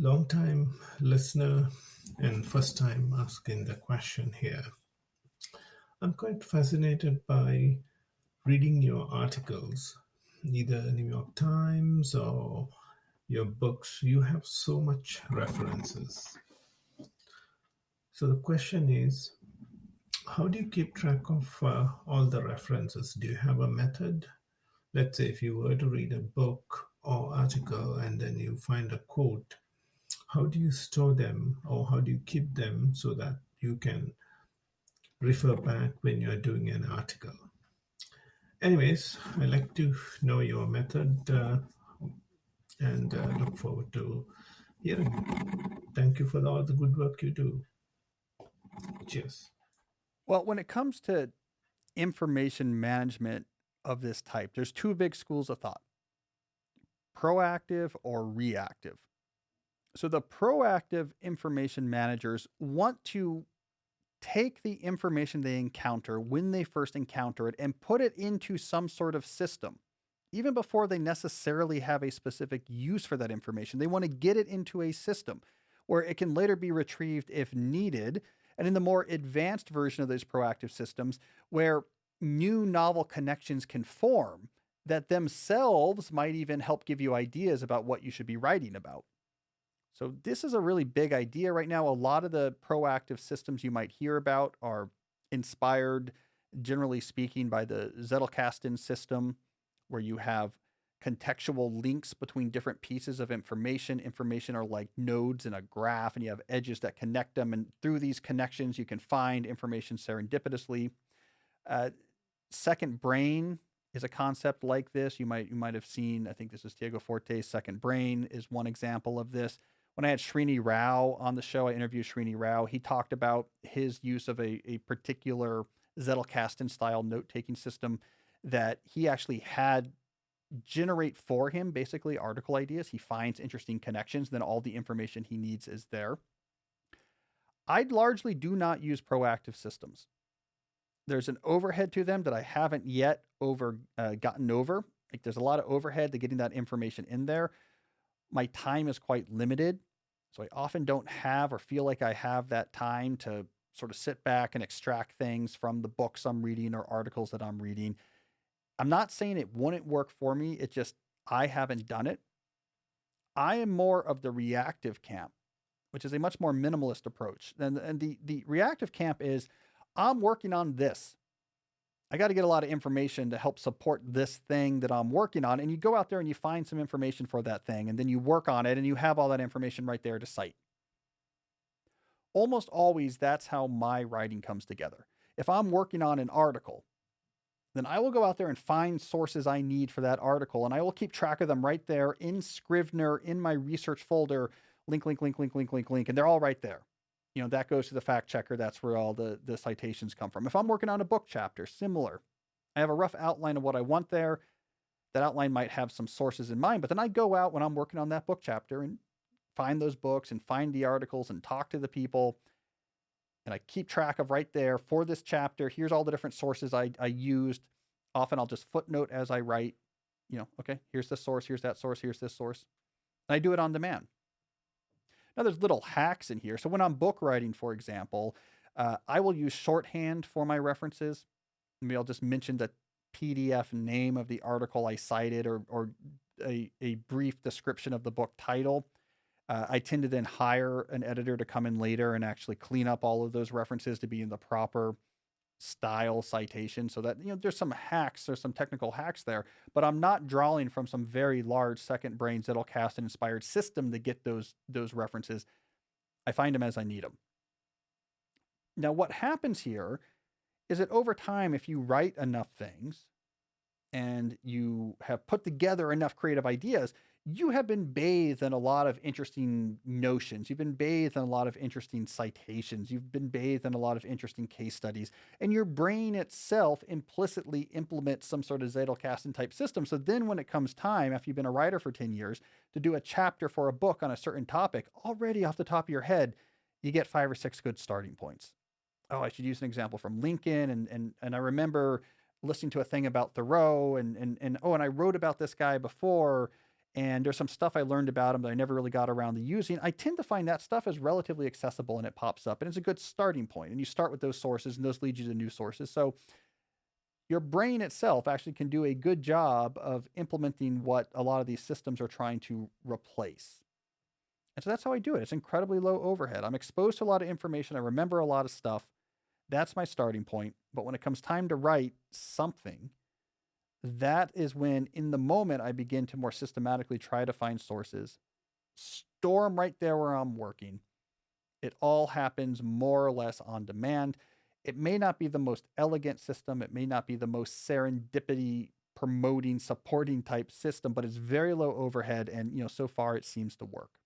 Long time listener and first time asking the question here. I'm quite fascinated by reading your articles, either New York Times or your books. You have so much references. So the question is, how do you keep track of all the references? Do you have a method? Let's say if you were to read a book or article and then you find a quote, how do you store them or how do you keep them so that you can refer back when you're doing an article? Anyways, I'd like to know your method and look forward to hearing. Thank you for all the good work you do. Cheers. Well, when it comes to information management of this type, there's two big schools of thought: proactive or reactive. So, the proactive information managers want to take the information they encounter when they first encounter it and put it into some sort of system. Even before they necessarily have a specific use for that information, they want to get it into a system where it can later be retrieved if needed. And in the more advanced version of those proactive systems, where new novel connections can form that themselves might even help give you ideas about what you should be writing about. So, this is a really big idea right now. A lot of the proactive systems you might hear about are inspired, generally speaking, by the Zettelkasten system, where you have contextual links between different pieces of information. Information are like nodes in a graph, and you have edges that connect them. And through these connections, you can find information serendipitously. Uh, Second brain is a concept like this. You might have seen. I think this is Diego Forte's Second Brain is one example of this. When I had Srini Rao on the show, I interviewed Srini Rao. He talked about his use of a particular Zettelkasten style note taking system that he actually had generate for him basically article ideas. He finds interesting connections, then all the information he needs is there. I largely do not use proactive systems. There's an overhead to them that I haven't yet gotten over. Like, there's a lot of overhead to getting that information in there. My time is quite limited, so I often don't have or feel like I have that time to sort of sit back and extract things from the books I'm reading or articles that I'm reading. I'm not saying it wouldn't work for me. It just, I haven't done it. I am more of the reactive camp, which is a much more minimalist approach. And the reactive camp is, I'm working on this. I got to get a lot of information to help support this thing that I'm working on. And you go out there and you find some information for that thing, and then you work on it and you have all that information right there to cite. Almost always, that's how my writing comes together. If I'm working on an article, then I will go out there and find sources I need for that article, and I will keep track of them right there in Scrivener in my research folder. Link, link, link, link, link, link, link, and they're all right there. That goes to the fact checker. That's where all the citations come from. If I'm working on a book chapter, similar. I have a rough outline of what I want there. That outline might have some sources in mind, but then I go out when I'm working on that book chapter and find those books and find the articles and talk to the people. And I keep track of right there for this chapter. Here's all the different sources I used. Often I'll just footnote as I write, okay, here's this source, here's that source, here's this source. And I do it on demand. Now, there's little hacks in here. So when I'm book writing, for example, I will use shorthand for my references. Maybe I'll just mention the PDF name of the article I cited, or a brief description of the book title. I tend to then hire an editor to come in later and actually clean up all of those references to be in the proper style citation, so that there's some hacks, there's some technical hacks there, but I'm not drawing from some very large second brain Zettelkasten inspired system to get those references. I find them as I need them. Now, what happens here is that over time, if you write enough things and you have put together enough creative ideas, you have been bathed in a lot of interesting notions. You've been bathed in a lot of interesting citations. You've been bathed in a lot of interesting case studies. And your brain itself implicitly implements some sort of Zettelkasten type system. So then when it comes time, after you've been a writer for 10 years, to do a chapter for a book on a certain topic, already off the top of your head, you get 5 or 6 good starting points. Oh, I should use an example from Lincoln. And I remember listening to a thing about Thoreau, and I wrote about this guy before, And there's some stuff I learned about them that I never really got around to using. I tend to find that stuff is relatively accessible and it pops up and it's a good starting point. And you start with those sources and those lead you to new sources. So your brain itself actually can do a good job of implementing what a lot of these systems are trying to replace. And so that's how I do it. It's incredibly low overhead. I'm exposed to a lot of information. I remember a lot of stuff. That's my starting point. But when it comes time to write something, that is when, in the moment, I begin to more systematically try to find sources, store them right there where I'm working. It all happens more or less on demand. It may not be the most elegant system, it may not be the most serendipity promoting, supporting type system, but it's very low overhead. And, so far it seems to work.